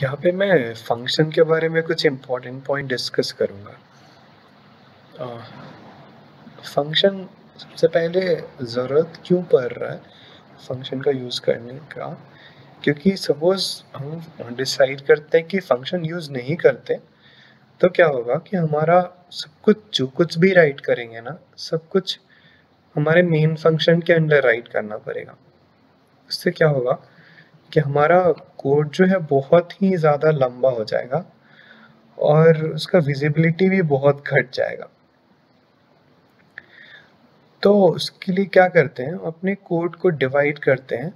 यहाँ पे मैं फंक्शन के बारे में कुछ इम्पोर्टेंट पॉइंट डिस्कस करूँगा। फंक्शन सबसे पहले ज़रूरत क्यों पड़ रहा है फंक्शन का यूज़ करने का? क्योंकि सपोज़ हम डिसाइड करते हैं कि फंक्शन यूज़ नहीं करते, तो क्या होगा कि हमारा सब कुछ जो कुछ भी राइट करेंगे ना, सब कुछ हमारे मेन फंक्शन के अंडर राइट करना पड़ेगा। उससे क्या होगा कि हमारा कोड जो है बहुत ही ज़्यादा लंबा हो जाएगा और उसका विजिबिलिटी भी बहुत घट जाएगा। तो उसके लिए क्या करते हैं, अपने कोड को डिवाइड करते हैं,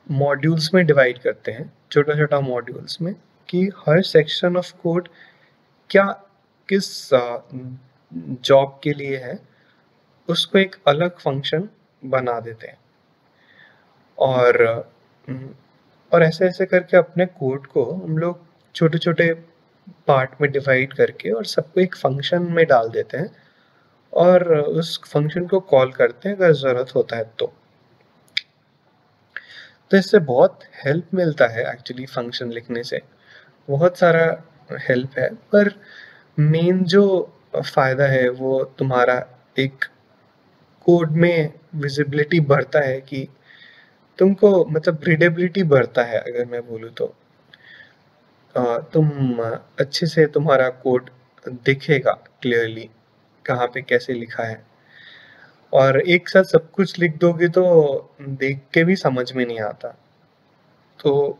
मॉड्यूल्स में डिवाइड करते हैं, छोटा-छोटा मॉड्यूल्स में, कि हर सेक्शन ऑफ कोड क्या किस जॉब के लिए है, उसको एक अलग फंक्शन बना देते हैं। और और ऐसे-ऐसे करके अपने कोड को हम लोग छोटे-छोटे पार्ट में डिवाइड करके और सबको एक फंक्शन में डाल देते हैं और उस फंक्शन को कॉल करते हैं अगर ज़रूरत होता है तो। तो इससे बहुत हेल्प मिलता है एक्चुअली फंक्शन लिखने से, बहुत सारा हेल्प है, पर मेन जो फ़ायदा है वो तुम्हारा एक कोड में विज़िबिलिटी बढ़ता है कि तुमको मतलब रीडेबिलिटी बढ़ता है अगर मैं बोलूँ तो। तुम अच्छे से तुम्हारा कोड दिखेगा क्लियरली, कहाँ पे कैसे लिखा है। और एक साथ सब कुछ लिख दोगे तो देख के भी समझ में नहीं आता। तो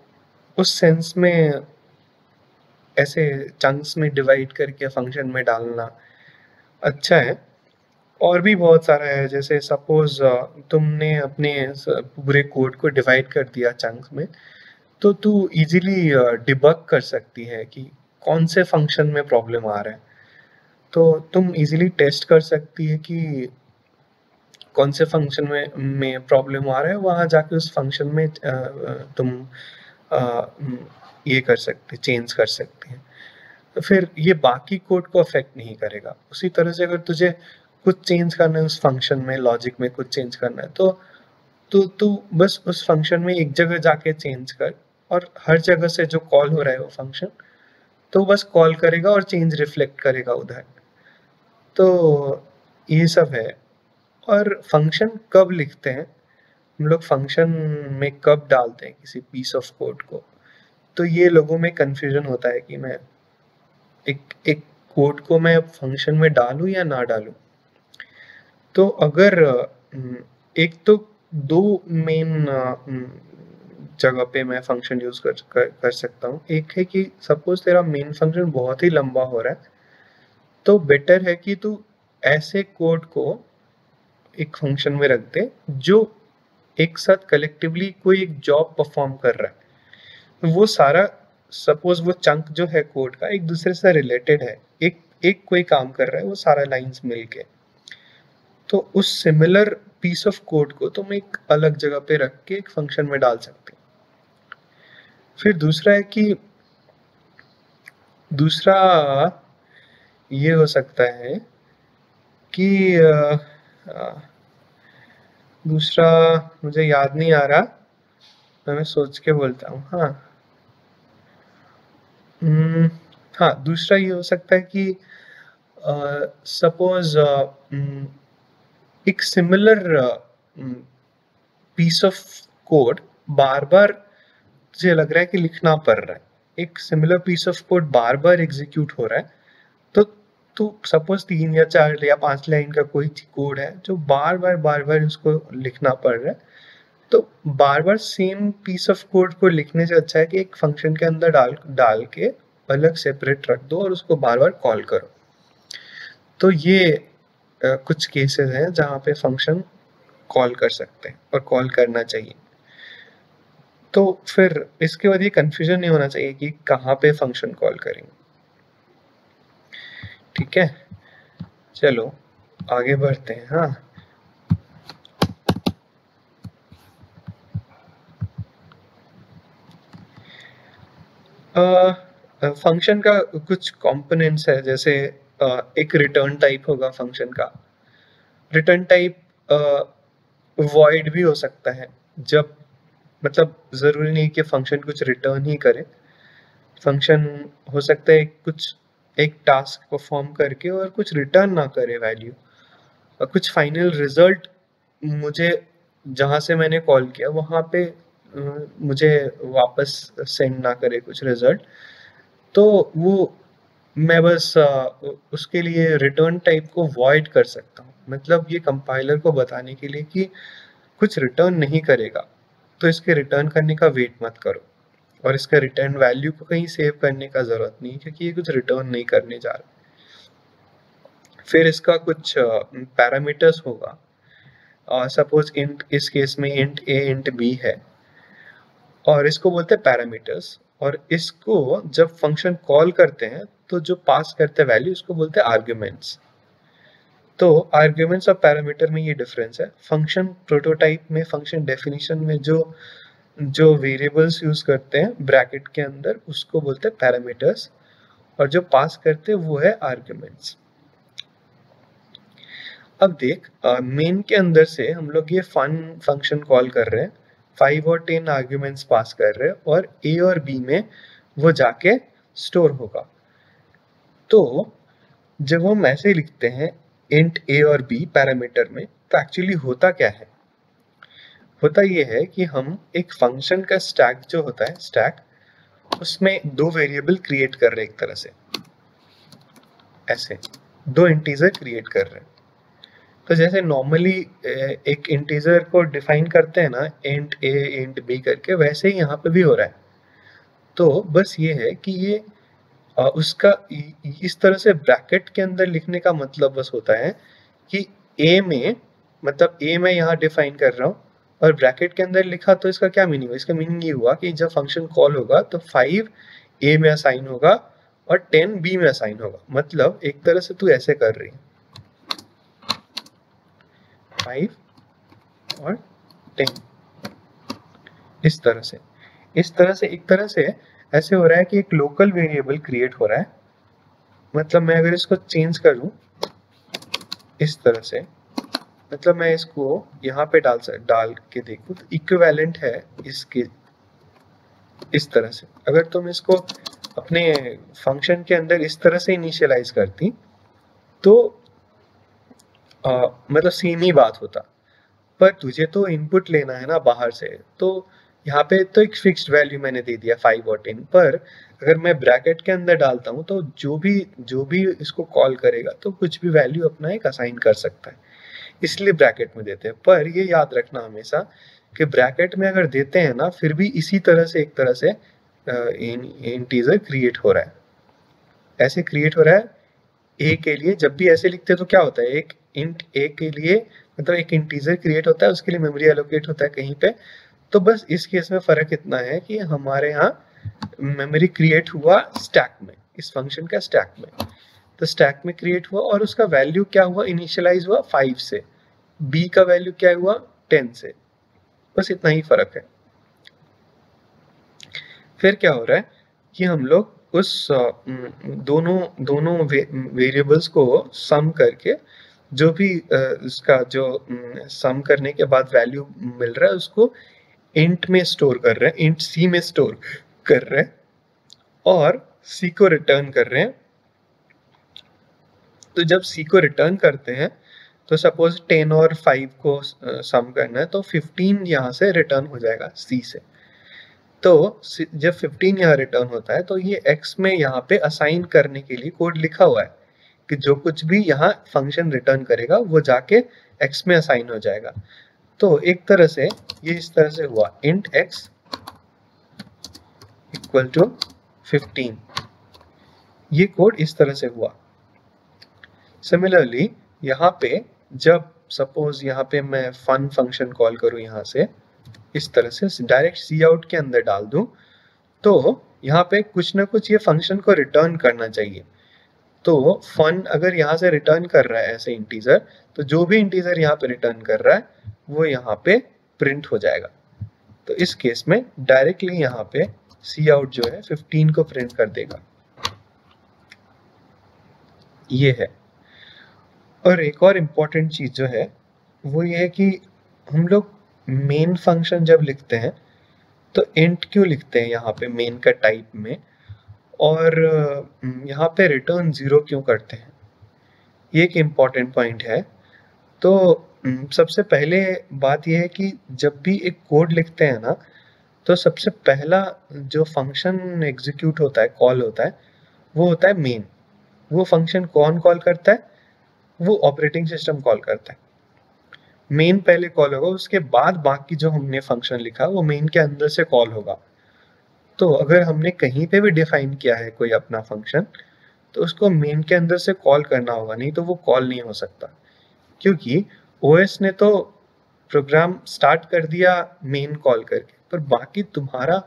उस सेंस में ऐसे चंक्स में डिवाइड करके फंक्शन में डालना अच्छा है। और भी बहुत सारा है, जैसे सपोज़ तुमने अपने पूरे कोड को डिवाइड कर दिया चंक्स में, तो तू इजीली डिबग कर सकती है कि कौन से फंक्शन में प्रॉब्लम आ रहा है। तो तुम इजीली टेस्ट कर सकती है कि कौन से फंक्शन में प्रॉब्लम आ रहा है, वहाँ जाके उस फंक्शन में तुम ये कर सकते, चेंज कर सकते हैं। तो फिर ये बाकी कोड को अफेक्ट नहीं करेगा। उसी तरह से अगर तुझे कुछ चेंज करना है उस फंक्शन में, लॉजिक में कुछ चेंज करना है, तो तू बस उस फंक्शन में एक जगह जाके चेंज कर और हर जगह से जो कॉल हो रहा है वो फंक्शन, तो बस कॉल करेगा और चेंज रिफ्लेक्ट करेगा उधर। तो ये सब है। और फंक्शन कब लिखते हैं, हम लोग फंक्शन में कब डालते हैं किसी पीस ऑफ कोड को, तो ये लोगों में कन्फ्यूजन होता है कि मैं एक एक कोड को मैं फंक्शन में डालूँ या ना डालूँ। तो अगर एक तो 2 मेन जगह पे मैं फंक्शन यूज़ कर सकता हूँ। एक है कि सपोज़ तेरा मेन फंक्शन बहुत ही लंबा हो रहा है, तो बेटर है कि तू ऐसे कोड को एक फंक्शन में रख दे, जो एक साथ कलेक्टिवली कोई एक जॉब परफ़ॉर्म कर रहा है। वो सारा सपोज़ वो चंक जो है कोड का एक दूसरे से रिलेटेड है। एक एक कोई काम कर रहा है वो सारा लाइन्स मिलके। तो उस सिमिलर पीस ऑफ कोड को तुम एक अलग जगह पे रख के एक फंक्शन में डाल सकते हो। फिर दूसरा है कि दूसरा ये हो सकता है कि दूसरा मुझे याद नहीं आ रहा, मैं सोच के बोलता हूँ। हाँ, हाँ, दूसरा ये हो सकता है कि सपोज़ एक सिमिलर पीस ऑफ कोड बार-बार तुझे लग रहा है कि लिखना पड़ रहा है। एक सिमिलर पीस ऑफ कोड बार-बार एग्ज़ीक्यूट हो रहा है, तो तू सपोज़ 3 या 4 या 5 लाइन का कोई कोड है जो बार-बार उसको लिखना पड़ रहा है। तो बार-बार सेम पीस ऑफ कोड को लिखने से अच्छा है कि एक फंक्शन के अंदर डाल डाल के अलग सेपरेट रख दो और उसको बार-बार कॉल करो। तो ये कुछ केसेस हैं जहाँ पे फंक्शन कॉल कर सकते हैं और कॉल करना चाहिए। तो फिर इसके बाद ये कन्फ्यूजन नहीं होना चाहिए कि कहाँ पे फंक्शन कॉल करेंगे। ठीक है, चलो आगे बढ़ते हैं। हाँ, फंक्शन का कुछ कंपोनेंट्स है, जैसे एक रिटर्न टाइप होगा फंक्शन का। रिटर्न टाइप वॉइड भी हो सकता है, जब मतलब ज़रूरी नहीं कि फंक्शन कुछ रिटर्न ही करे। फंक्शन हो सकता है कुछ एक टास्क परफॉर्म करके और कुछ रिटर्न ना करे वैल्यू, और कुछ फाइनल रिजल्ट मुझे जहाँ से मैंने कॉल किया वहाँ पे मुझे वापस सेंड ना करे कुछ रिजल्ट, तो वो मैं बस उसके लिए रिटर्न टाइप को वॉइड कर सकता हूँ। मतलब ये कंपाइलर को बताने के लिए कि कुछ रिटर्न नहीं करेगा तो इसके रिटर्न करने का वेट मत करो, और इसका रिटर्न वैल्यू को कहीं सेव करने का ज़रूरत नहीं, क्योंकि ये कुछ रिटर्न नहीं करने जा रहा। फिर इसका कुछ पैरामीटर्स होगा, सपोज इंट, इस केस में इंट ए इंट बी है, और इसको बोलते हैं पैरामीटर्स, और इसको जब फंक्शन कॉल करते हैं तो जो पास करते हैं वैल्यू उसको बोलते हैं आर्ग्यूमेंट्स। तो आर्ग्यूमेंट्स और पैरामीटर में ये डिफरेंस है। फंक्शन प्रोटोटाइप में, फंक्शन डेफिनेशन में जो वेरिएबल्स यूज करते हैं ब्रैकेट के अंदर उसको बोलते हैं पैरामीटर्स, और जो पास करते हैं वो है आर्ग्यूमेंट्स। अब देख, मेन के अंदर से हम लोग ये फन फंक्शन कॉल कर रहे हैं, 5 और 10 आर्ग्यूमेंट्स पास कर रहे हैं, और ए और बी में वो जाके स्टोर होगा। तो जब हम ऐसे लिखते हैं इंट ए और बी पैरामीटर में, तो एक्चुअली होता क्या है? होता ये है कि हम एक फंक्शन का स्टैक जो होता है, स्टैक, उसमें दो वेरिएबल क्रिएट कर रहे हैं, एक तरह से ऐसे दो इंटीजर क्रिएट कर रहे हैं। तो जैसे नॉर्मली एक इंटीजर को डिफाइन करते हैं ना, इंट ए इंट बी करके, वैसे ही यहाँ पे भी हो रहा है। तो बस ये है कि ये उसका इस तरह से ब्रैकेट के अंदर लिखने का मतलब बस होता है कि ए में, मतलब ए में यहाँ डिफाइन कर रहा हूँ और ब्रैकेट के अंदर लिखा, तो इसका क्या मीनिंग हुआ? इसका मीनिंग ये हुआ कि जब फंक्शन कॉल होगा तो 5 ए में असाइन होगा और 10 बी में असाइन होगा। मतलब एक तरह से तू ऐसे कर रही है, 5 और 10, इस तरह से एक तरह से ऐसे हो रहा है कि एक लोकल वेरिएबल क्रिएट हो रहा है। मतलब मैं अगर इसको चेंज करूं इस तरह से, मतलब मैं इसको यहाँ पे डाल के देखूं तो इक्विवेलेंट है इसके, इस तरह से। अगर तुम इसको अपने फंक्शन के अंदर इस तरह से इनिशियलाइज करती तो मतलब सेम ही बात होता, पर तुझे तो इनपुट लेना है ना बाहर से, तो यहाँ पे तो एक फिक्स्ड वैल्यू मैंने दे दिया 5 और 10, पर अगर मैं ब्रैकेट के अंदर डालता हूँ तो जो भी इसको कॉल करेगा तो कुछ भी वैल्यू अपना एक असाइन कर सकता है, इसलिए ब्रैकेट में देते हैं। पर ये याद रखना हमेशा कि ब्रैकेट में अगर देते हैं ना, फिर भी इसी तरह से एक तरह से इंटीजर क्रिएट हो रहा है, ऐसे क्रिएट हो रहा है ए के लिए। जब भी ऐसे लिखते हैं तो क्या होता है, एक इंट ए के लिए मतलब एक इंटीजर क्रिएट होता है, उसके लिए मेमोरी एलोकेट होता है कहीं पे। तो बस इस केस में फर्क इतना है कि हमारे यहाँ मेमोरी क्रिएट हुआ स्टैक में, इस फंक्शन का स्टैक में, तो स्टैक में क्रिएट हुआ और उसका वैल्यू क्या हुआ, इनिशियलाइज हुआ 5 से, बी का वैल्यू क्या हुआ 10 से, बस इतना ही फर्क है। फिर क्या हो रहा है कि हम लोग उस दोनों वेरिएबल्स को सम करके, जो भी इसका जो सम करने के बाद वैल्यू मिल रहा है उसको इंट में स्टोर कर रहे हैं, इंट सी में स्टोर कर रहे हैं और सी को रिटर्न कर रहे हैं। तो जब सी को रिटर्न करते हैं तो सपोज 10 और 5 को सम करना है, तो 15 यहाँ से रिटर्न हो जाएगा सी से। तो जब 15 यहाँ रिटर्न होता है तो ये x में यहाँ पे असाइन करने के लिए कोड लिखा हुआ है कि जो कुछ भी यहाँ फंक्शन रिटर्न करेगा वो जाके x में असाइन हो जाएगा। तो एक तरह से ये इस तरह से हुआ, int x इक्वल टू 15, ये कोड इस तरह से हुआ। सिमिलरली यहाँ पे जब सपोज यहाँ पे मैं फन फंक्शन कॉल करूँ, यहाँ से इस तरह से डायरेक्ट सी आउट के अंदर डाल दूं, तो यहाँ पे कुछ ना कुछ ये फंक्शन को रिटर्न करना चाहिए। तो फन अगर यहाँ से रिटर्न कर रहा है ऐसे इंटीजर, तो जो भी इंटीजर यहाँ पे रिटर्न कर रहा है वो यहाँ पे प्रिंट हो जाएगा। तो इस केस में डायरेक्टली यहाँ पे सी आउट जो है 15 को प्रिंट कर देगा, ये है। और एक और इम्पोर्टेंट चीज जो है वो ये है कि हम लोग मेन फंक्शन जब लिखते हैं तो इंट क्यों लिखते हैं यहाँ पे मेन का टाइप में? और यहाँ पे रिटर्न 0 क्यों करते हैं, ये एक इम्पॉर्टेंट पॉइंट है। तो सबसे पहले बात ये है कि जब भी एक कोड लिखते हैं ना, तो सबसे पहला जो फंक्शन एग्जीक्यूट होता है, कॉल होता है, वो होता है मेन। वो फंक्शन कौन कॉल करता है? वो ऑपरेटिंग सिस्टम कॉल करता है। मेन पहले कॉल होगा, उसके बाद बाकी जो हमने फंक्शन लिखा वो मेन के अंदर से कॉल होगा। तो अगर हमने कहीं पे भी डिफाइन किया है कोई अपना फंक्शन, तो उसको मेन के अंदर से कॉल करना होगा, नहीं तो वो कॉल नहीं हो सकता। क्योंकि ओएस ने तो प्रोग्राम स्टार्ट कर दिया मेन कॉल करके, पर बाकी तुम्हारा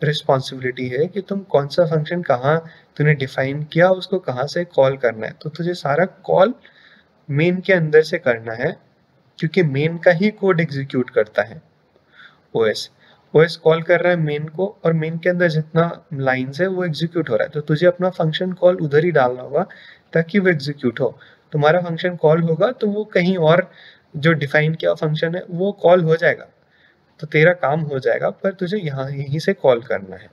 रिस्पॉन्सिबिलिटी है कि तुम कौन सा फंक्शन कहाँ तूने डिफाइन किया, उसको कहाँ से कॉल करना है। तो तुझे सारा कॉल मेन के अंदर से करना है, क्योंकि मेन का ही कोड एग्जीक्यूट करता है ओएस। ओएस कॉल कर रहा है मेन को, और मेन के अंदर जितना लाइन्स है वो एग्जीक्यूट हो रहा है। तो तुझे अपना फंक्शन कॉल उधर ही डालना होगा ताकि वो एग्जीक्यूट हो। तुम्हारा फंक्शन कॉल होगा तो वो कहीं और जो डिफाइन किया फंक्शन है वो कॉल हो जाएगा, तो तेरा काम हो जाएगा, पर तुझे यहाँ यहीं से कॉल करना है।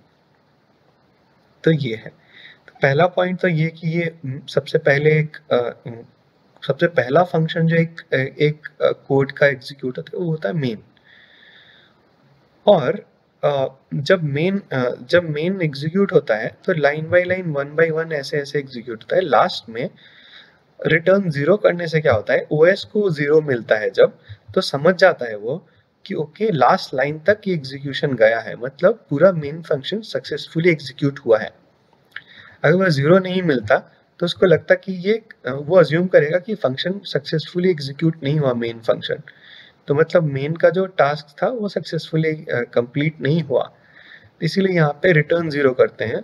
तो ये है। तो पहला पॉइंट तो ये कि ये सबसे पहला फंक्शन जो एक कोड का एग्जीक्यूट होता है वो होता है मेन। और जब मेन एग्जीक्यूट होता है तो line by line, one by one ऐसे ऐसे एग्जीक्यूट होता है। लास्ट में रिटर्न 0 करने से क्या होता है, ओएस को 0 मिलता है जब, तो समझ जाता है वो कि ओके लास्ट लाइन तक ये एग्जीक्यूशन गया है, मतलब पूरा मेन फंक्शन सक्सेसफुली एग्जीक्यूट हुआ है। अगर वह 0 नहीं मिलता तो उसको लगता कि ये वो अज्यूम करेगा कि फंक्शन सक्सेसफुली एग्जीक्यूट नहीं हुआ मेन फंक्शन, तो मतलब मेन का जो टास्क था वो सक्सेसफुली कंप्लीट नहीं हुआ। इसीलिए यहाँ पे रिटर्न 0 करते हैं।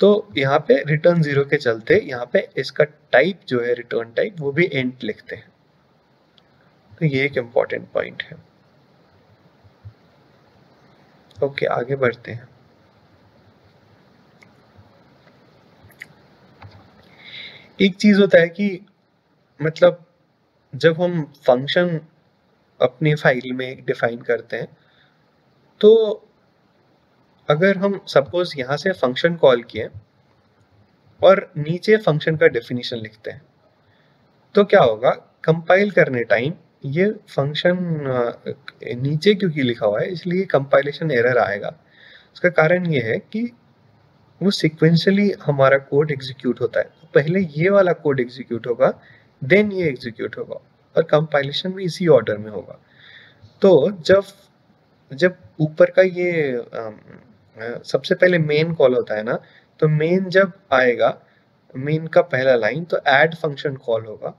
तो यहाँ पे रिटर्न 0 के चलते यहाँ पे इसका टाइप जो है, रिटर्न टाइप, वो भी इंट लिखते हैं। तो ये एक इम्पॉर्टेंट पॉइंट है। ओके, आगे बढ़ते हैं। एक चीज होता है कि मतलब जब हम फंक्शन अपनी फाइल में डिफाइन करते हैं, तो अगर हम सपोज यहाँ से फंक्शन कॉल किए और नीचे फंक्शन का डेफिनेशन लिखते हैं, तो क्या होगा, कंपाइल करने टाइम ये फंक्शन नीचे क्योंकि लिखा हुआ है इसलिए कंपाइलेशन एरर आएगा। उसका कारण ये है कि वो सिक्वेंशियली हमारा कोड एग्जीक्यूट होता है। तो पहले ये वाला कोड एग्जीक्यूट होगा, देन ये एग्जीक्यूट होगा, और कंपाइलेशन भी इसी ऑर्डर में होगा। तो जब ऊपर का ये सबसे पहले मेन कॉल होता है ना, तो मेन जब आएगा, मेन का पहला लाइन, तो ऐड फंक्शन कॉल होगा।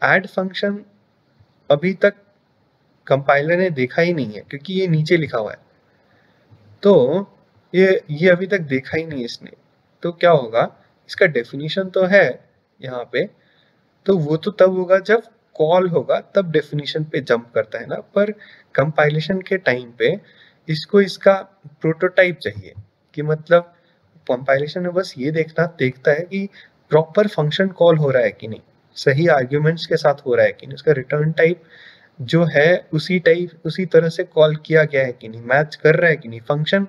ऐड फंक्शन अभी तक कंपाइलर ने देखा ही नहीं है क्योंकि ये नीचे लिखा हुआ है, तो ये अभी तक देखा ही नहीं इसने। तो क्या होगा, इसका डेफिनेशन तो है यहाँ पे, तो वो तो तब होगा जब कॉल होगा, तब डेफिनेशन पे जंप करता है ना। पर कंपाइलेशन के टाइम पे इसको इसका प्रोटोटाइप चाहिए, कि मतलब कंपाइलेशन में बस ये देखता है कि प्रॉपर फंक्शन कॉल हो रहा है कि नहीं, सही आर्ग्यूमेंट्स के साथ हो रहा है कि नहीं, उसका रिटर्न टाइप जो है उसी तरह से कॉल किया गया है कि नहीं, मैच कर रहा है कि नहीं, फंक्शन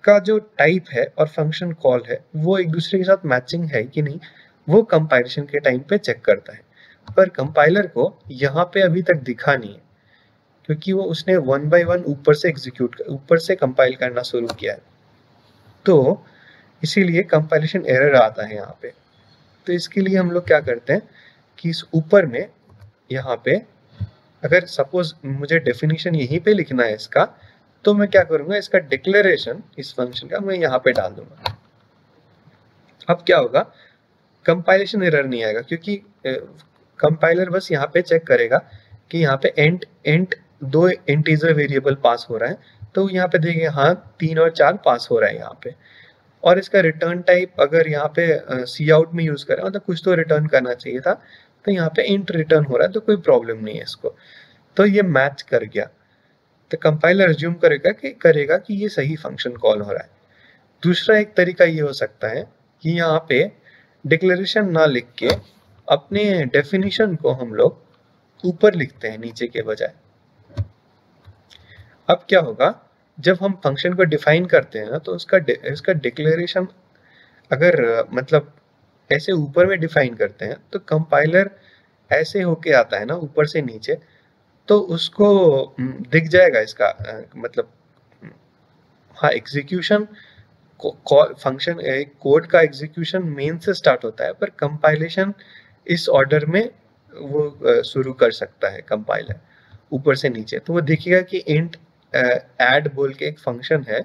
का जो टाइप है और फंक्शन कॉल है वो एक दूसरे के साथ मैचिंग है कि नहीं, वो कंपाइलेशन के टाइम पे चेक करता है। पर कंपाइलर को यहाँ पे अभी तक दिखा नहीं है, क्योंकि वो उसने वन बाय वन ऊपर से कंपाइल करना शुरू किया है, तो इसीलिए कंपाइलेशन एरर आता है यहाँ पे। तो इसके लिए हम लोग क्या करते हैं कि इस ऊपर में यहाँ पे अगर सपोज मुझे डेफिनेशन यहीं पे लिखना है इसका, तो मैं क्या करूंगा, इसका डिक्लेरेशन इस फंक्शन का मैं यहाँ पे डाल दूंगा। अब क्या होगा, कंपाइलेशन एरर नहीं आएगा, क्योंकि कंपाइलर बस यहाँ पे चेक करेगा कि यहाँ पे एंट दो इंटीजर वेरिएबल पास हो रहा है, तो यहाँ पे देखिए हाँ 3 और 4 पास हो रहा है यहाँ पे। और इसका रिटर्न टाइप अगर यहाँ पे सी आउट में यूज करें, मतलब कुछ तो रिटर्न करना चाहिए था, तो यहाँ पे इंट रिटर्न हो रहा है, तो कोई प्रॉब्लम नहीं है इसको, तो ये मैच कर गया। तो कंपाइलर अज्यूम करेगा कि ये सही फंक्शन कॉल हो रहा है। दूसरा एक तरीका ये हो सकता है कि यहाँ पे डिक्लेरेशन ना लिख के अपने डेफिनेशन को हम लोग ऊपर लिखते हैं नीचे के बजाय। अब क्या होगा, जब हम फंक्शन को डिफाइन करते हैं ना, तो इसका डिक्लेरेशन अगर मतलब ऐसे ऊपर में डिफाइन करते हैं तो कंपाइलर ऐसे होके आता है ना ऊपर से नीचे, तो उसको दिख जाएगा इसका मतलब हाँ एग्जीक्यूशन फंक्शन कोड का एग्जीक्यूशन मेन से स्टार्ट होता है, पर कंपाइलेशन इस ऑर्डर में वो शुरू कर सकता है कंपाइलर ऊपर से नीचे। तो वो देखिएगा कि इंट ऐड बोल के एक फंक्शन है,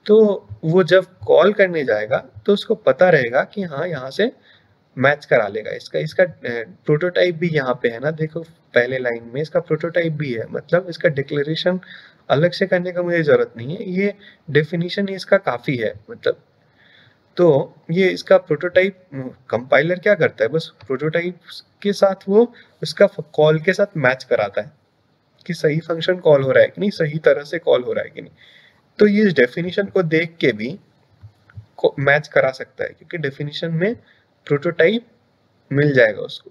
तो वो जब कॉल करने जाएगा तो उसको पता रहेगा कि हाँ यहाँ से मैच करा लेगा। इसका इसका प्रोटोटाइप भी यहाँ पे है ना, देखो पहले लाइन में इसका प्रोटोटाइप भी है, मतलब इसका डिक्लेरेशन अलग से करने का मुझे जरूरत नहीं है, ये डेफिनेशन ही इसका काफी है मतलब। तो ये इसका प्रोटोटाइप कंपाइलर क्या करता है, बस प्रोटोटाइप के साथ वो उसका कॉल के साथ मैच कराता है कि सही फंक्शन कॉल हो रहा है कि नहीं, सही तरह से कॉल हो रहा है कि नहीं। तो ये डेफिनेशन को देख के भी मैच करा सकता है, क्योंकि डेफिनेशन में प्रोटोटाइप मिल जाएगा उसको।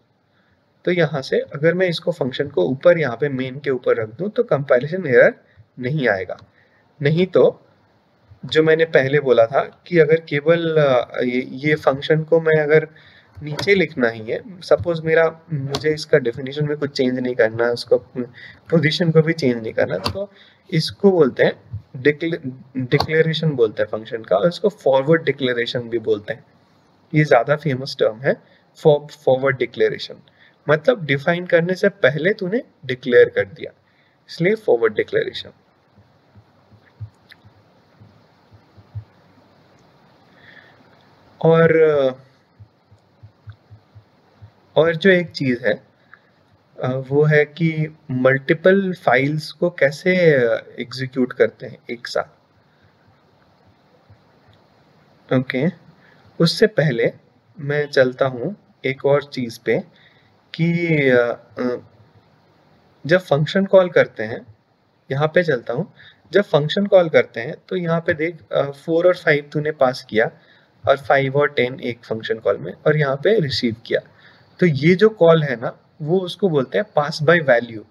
तो यहाँ से अगर मैं इसको फंक्शन को ऊपर यहाँ पे मेन के ऊपर रख दूं तो कंपाइलेशन एरर नहीं आएगा। नहीं तो जो मैंने पहले बोला था कि अगर केवल ये फंक्शन को मैं अगर नीचे लिखना ही है, सपोज मुझे इसका डेफिनेशन में कुछ चेंज नहीं करना, उसको पोजीशन को भी चेंज नहीं करना, तो इसको बोलते हैं डिक्लेरेशन बोलते हैं फंक्शन का, और इसको फॉरवर्ड डिक्लेरेशन भी बोलते हैं। ये ज्यादा फेमस टर्म है फॉरवर्ड डिक्लेरेशन, मतलब डिफाइन करने से पहले तूने डिक्लेयर कर दिया, इसलिए फॉरवर्ड डिक्लेरेशन। और जो एक चीज है वो है कि मल्टीपल फाइल्स को कैसे एग्जीक्यूट करते हैं एक साथ। ओके, उससे पहले मैं चलता हूँ एक और चीज पे कि जब फंक्शन कॉल करते हैं, यहाँ पे चलता हूँ, जब फंक्शन कॉल करते हैं तो यहाँ पे देख 4 और 5 तूने पास किया, और 5 और 10 एक फंक्शन कॉल में, और यहाँ पे रिसीव किया। तो ये जो कॉल है ना, वो उसको बोलते हैं पास बाय वैल्यू।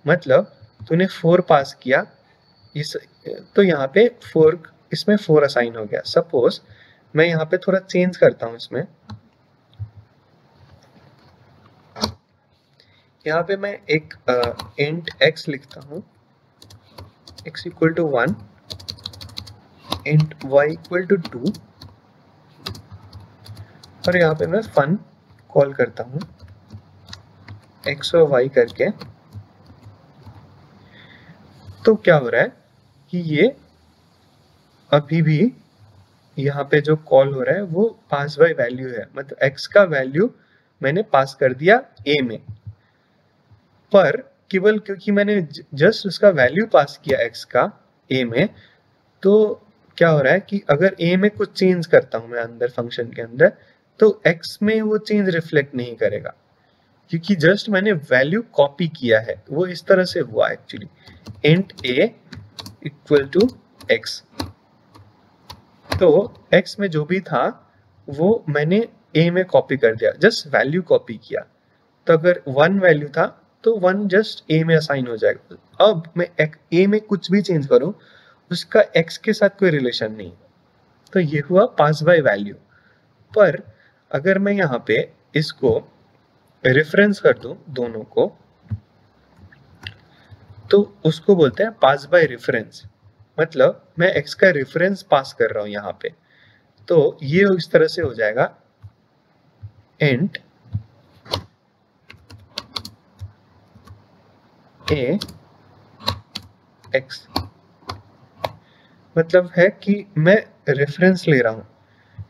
मतलब तूने 4 पास किया इस, तो यहाँ पे 4, इसमें 4 असाइन हो गया। सपोज मैं यहाँ पे थोड़ा चेंज करता हूँ, इसमें यहाँ पे मैं एक इंट x लिखता हूँ, x equal to 1, int y equal to 2, और यहाँ पे मैं फन कॉल करता हूँ x और y करके। तो क्या हो रहा है कि ये अभी भी यहाँ पे जो कॉल हो रहा है वो पास बाय वैल्यू है, मतलब x का वैल्यू मैंने पास कर दिया a में, पर केवल क्योंकि मैंने जस्ट उसका वैल्यू पास किया x का a में, तो क्या हो रहा है कि अगर a में कुछ चेंज करता हूं मैं अंदर फंक्शन के अंदर, तो x में वो चेंज रिफ्लेक्ट नहीं करेगा, क्योंकि जस्ट मैंने वैल्यू कॉपी किया है। वो इस तरह से हुआ actually, int a equal to x, तो x में जो भी था वो मैंने a में कॉपी कर दिया, जस्ट वैल्यू कॉपी किया। तो अगर 1 वैल्यू था तो 1 जस्ट a में असाइन हो जाएगा। अब मैं a में कुछ भी चेंज करूं, उसका x के साथ कोई रिलेशन नहीं। तो ये हुआ पास बाय वैल्यू। पर अगर मैं यहाँ पे इसको रेफरेंस कर दूं दोनों को, तो उसको बोलते हैं पास बाय रेफरेंस, मतलब मैं x का रेफरेंस पास कर रहा हूं यहाँ पे। तो ये इस तरह से हो जाएगा, इंट a x, मतलब है कि मैं रेफरेंस ले रहा हूं।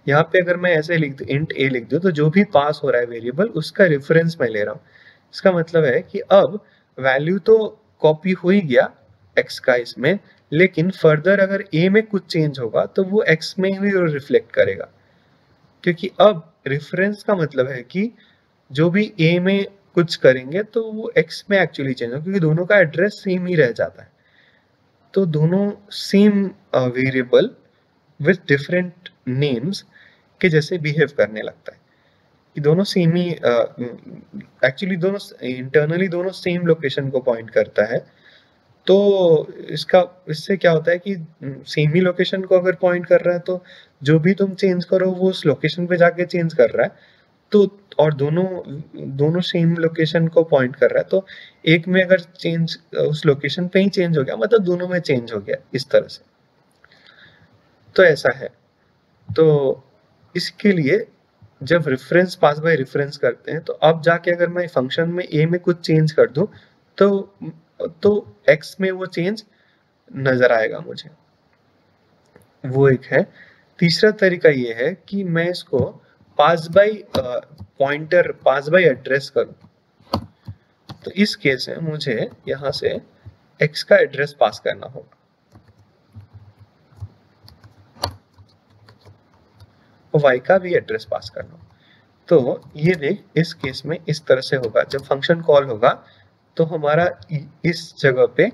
यहाँ पे अगर मैं ऐसे लिख दूं, इंट a लिख दूं, तो जो भी पास हो रहा है वेरिएबल उसका रेफरेंस मैं ले रहा हूँ। इसका मतलब है कि अब वैल्यू तो कॉपी हो ही गया x का इसमें, लेकिन फर्दर अगर a में कुछ चेंज होगा तो वो x में भी रिफ्लेक्ट करेगा, क्योंकि अब रेफरेंस का मतलब है कि जो भी a में कुछ करेंगे तो वो x में एक्चुअली चेंज होगा, क्योंकि दोनों का एड्रेस सेम ही रह जाता है। तो दोनों same variable with different names के जैसे बिहेव करने लगता है, कि दोनों सेम ही एक्चुअली दोनों इंटरनली दोनों सेम लोकेशन को पॉइंट करता है। तो इसका इससे क्या होता है कि सेम ही लोकेशन को अगर पॉइंट कर रहा है तो जो भी तुम चेंज करो वो उस लोकेशन पे जाके चेंज कर रहा है। तो और दोनों दोनों सेम लोकेशन को पॉइंट कर रहा है, तो एक में अगर चेंज उस लोकेशन पे ही चेंज हो गया मतलब दोनों में चेंज हो गया इस तरह से। तो ऐसा है। तो इसके लिए जब रेफरेंस पास बाय रेफरेंस करते हैं तो अब जाके अगर मैं फंक्शन में ए में कुछ चेंज कर दूं तो एक्स में वो चेंज नजर आएगा मुझे। वो एक है। तीसरा तरीका ये है कि मैं इसको पास bye pointer pass by address करूं। तो इस केस में मुझे यहां से एक्स का एड्रेस पास करना होगा और वाई का भी एड्रेस पास करना होगा। तो ये देख इस केस में इस तरह से होगा, जब फंक्शन कॉल होगा तो हमारा इस जगह पे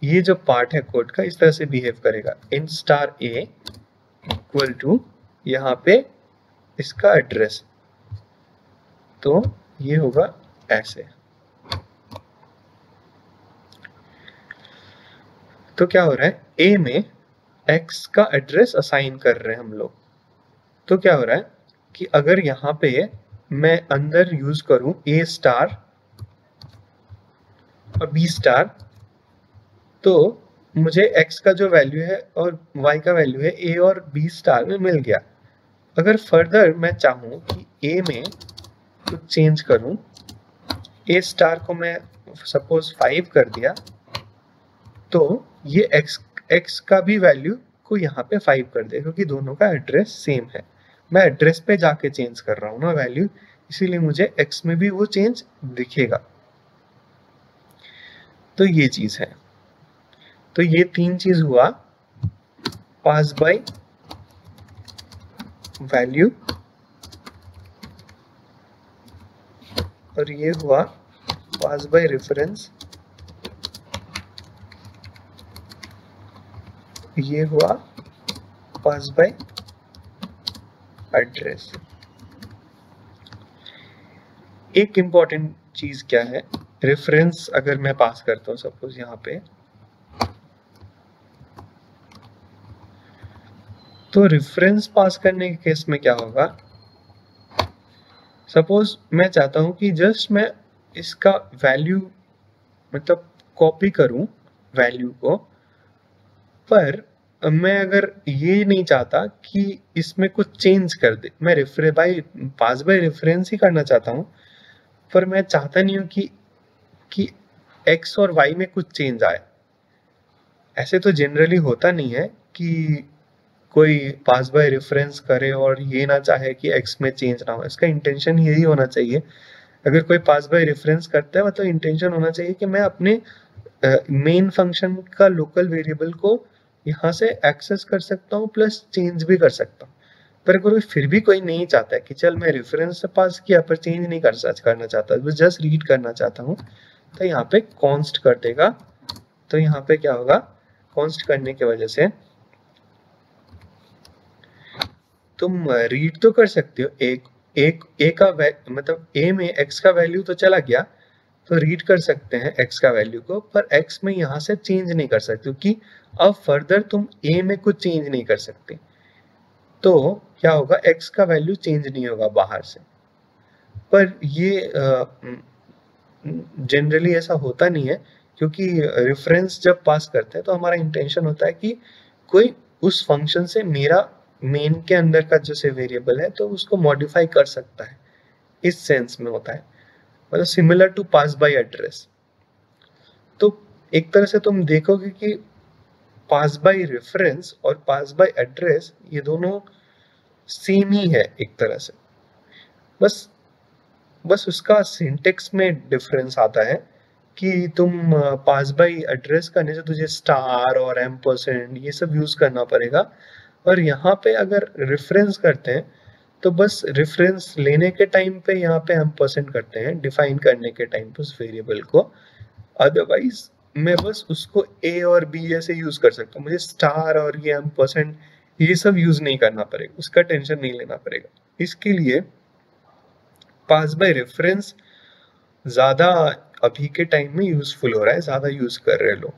ये जो पार्ट है कोड का इस तरह से बिहेव करेगा। int star a equal to यहाँ पे इसका एड्रेस, तो ये होगा ऐसे। तो क्या हो रहा है, a में x का एड्रेस असाइन कर रहे हैं हम लोग। तो क्या हो रहा है कि अगर यहाँ पे मैं अंदर यूज करूं a स्टार और b स्टार, तो मुझे x का जो वैल्यू है और y का वैल्यू है a और b स्टार में मिल गया। अगर फर्दर मैं चाहूं कि a में कुछ चेंज करूं, a स्टार को मैं सपोज 5 कर दिया, तो ये x का भी वैल्यू को यहाँ पे 5 कर दे, क्योंकि दोनों का एड्रेस सेम है। मैं एड्रेस पे जाके चेंज कर रहा हूँ ना वैल्यू, इसीलिए मुझे x में भी वो चेंज दिखेगा। तो ये चीज है। तो ये तीन चीज हुआ, पास बाय वैल्यू, और ये हुआ पास बाय रेफरेंस, ये हुआ पास बाय एड्रेस। एक इंपॉर्टेंट चीज क्या है, रेफरेंस अगर मैं पास करता हूं सपोज यहाँ पे, तो रेफरेंस पास करने के केस में क्या होगा, सपोज मैं चाहता हूं कि जस्ट मैं इसका वैल्यू मतलब कॉपी करूं वैल्यू को, पर मैं अगर ये नहीं चाहता कि इसमें कुछ चेंज कर दे, मैं पास बाय रेफरेंस ही करना चाहता हूं, पर मैं चाहता नहीं हूं कि x और y में कुछ चेंज आए। ऐसे तो जनरली होता नहीं है कि कोई पास बाय रेफरेंस करे और ये ना चाहे कि x में चेंज ना हो। इसका इंटेंशन यही होना चाहिए। अगर कोई पास बाय रेफरेंस करता है मतलब इंटेंशन होना चाहिए कि मैं अपने मेन फंक्शन का लोकल वेरिएबल को यहाँ से एक्सेस कर सकता हूँ प्लस चेंज भी कर सकता हूँ। पर अगर फिर भी कोई नहीं चाहता है कि चल मैं रेफरेंस से पास किया पर चेंज नहीं करना चाहता, बस जस्ट रीड करना चाहता हूँ, तो यहाँ पे कॉन्स्ट कर देगा। तो यहाँ पे क्या होगा, कॉन्स्ट करने की वजह से तुम रीड तो कर सकते हो, ए का मतलब ए में एक्स का वैल्यू तो चला गया, तो रीड कर सकते हैं एक्स का वैल्यू को, पर एक्स में यहाँ से चेंज नहीं कर सकते क्योंकि अब फर्दर तुम ए में कुछ चेंज नहीं कर सकते। तो क्या होगा, एक्स का वैल्यू चेंज नहीं होगा बाहर से। पर ये जनरली ऐसा होता नहीं है, क्योंकि रेफरेंस जब पास करते हैं तो हमारा इंटेंशन होता है कि कोई उस फंक्शन से मेरा मेन के अंदर का जैसे वेरिएबल है तो उसको मॉडिफाई कर सकता है, इस सेंस में होता है, मतलब similar to pass by address. तो एक तरह से तुम देखोगे कि पास बाय रेफरेंस और पास बाय एड्रेस ये दोनों सेम ही है एक तरह से, बस उसका सिंटेक्स में डिफरेंस आता है कि तुम पास बाय एड्रेस करने से तुझे स्टार और एम्परसेंड ये सब यूज करना पड़ेगा, और यहाँ पे अगर रेफरेंस करते हैं तो बस रेफरेंस लेने के टाइम पे यहाँ पे एम्परसेंड करते हैं, डिफाइन करने के टाइम पे उस वेरिएबल को। अदरवाइज मैं बस उसको ए और बी ऐसे यूज कर सकता हूँ, मुझे स्टार और ये एम्परसेंड ये सब यूज नहीं करना पड़ेगा, उसका टेंशन नहीं लेना पड़ेगा। इसके लिए पास बाय रेफरेंस ज्यादा अभी के टाइम में यूज़फुल हो रहा है, ज़्यादा यूज़ कर रहे हैं लोग।